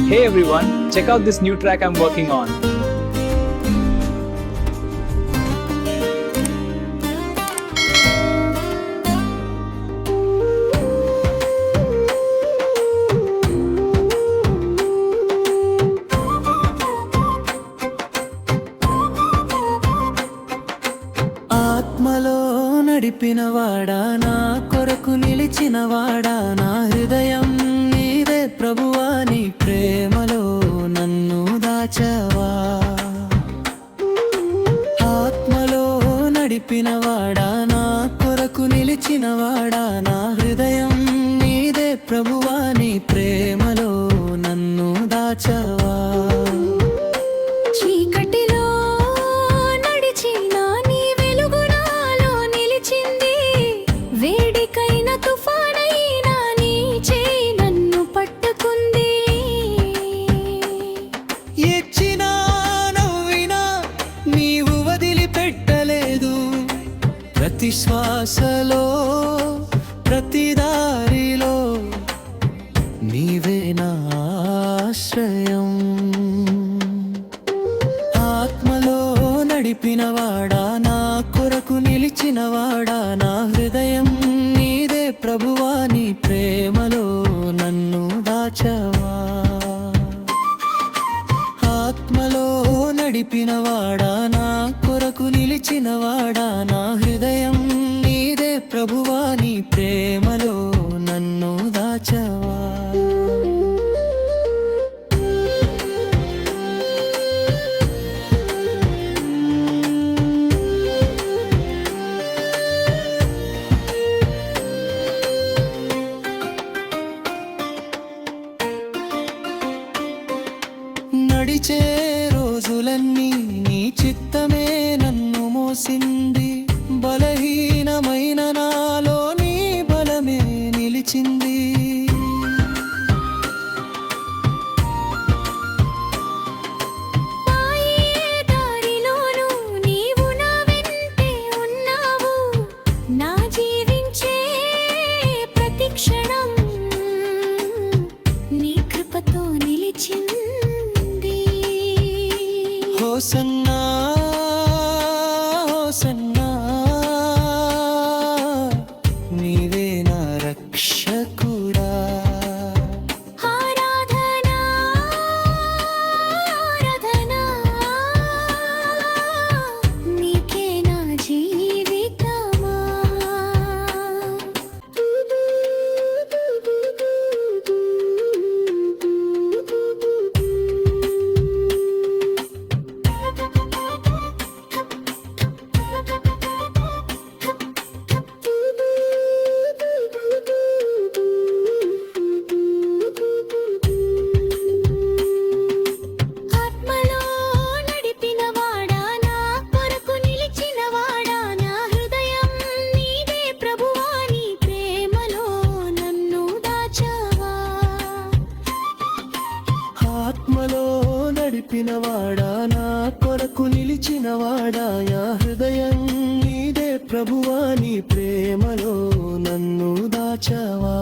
Hey everyone, check out this new track I'm working on. ఆత్మలో నడిపినవాడా, నా కొరకు నిలిచినవాడా, నా హృదయం నీదే ప్రభువా, నీ ప్రేమలో నన్ను దాచవా. ఆత్మలో నడిపినవాడా, నా కొరకు నిలిచినవాడా, నా హృదయం నీదే ప్రభువా, నీ ప్రేమలో నన్ను దాచవా. ప్రతి శ్వాసలో ప్రతి దారిలో నీవే నా ఆశ్రయం. ఆత్మలో నడిపినవాడా, నా కొరకు నిలిచినవాడా, నా హృదయం నీదే ప్రభువా, నీ ప్రేమలో నన్ను దాచవా. ఆత్మలో నడిపినవాడా, నా కొరకు నిలిచినవాడా, నా హృదయం నీదే ప్రభువా, నీ ప్రేమలో నన్ను దాచవా. నడిచే రోజులన్నీ నీ చిత్తమే నన్ను మోసింది, బలహీనమైన నాలో నీ బలమే నిలిచింది. హోసన్నా హోసన్నా, నీవే నా రక్షకుడా. ఆరాధనా ఆరాధనా, నీకే నా జీవితమా. ఆత్మలో నడిపినవాడా, నా కొరకు నిలిచినవాడా, నా హృదయం నీదే ప్రభువా, నీ ప్రేమలో నన్ను దాచవా.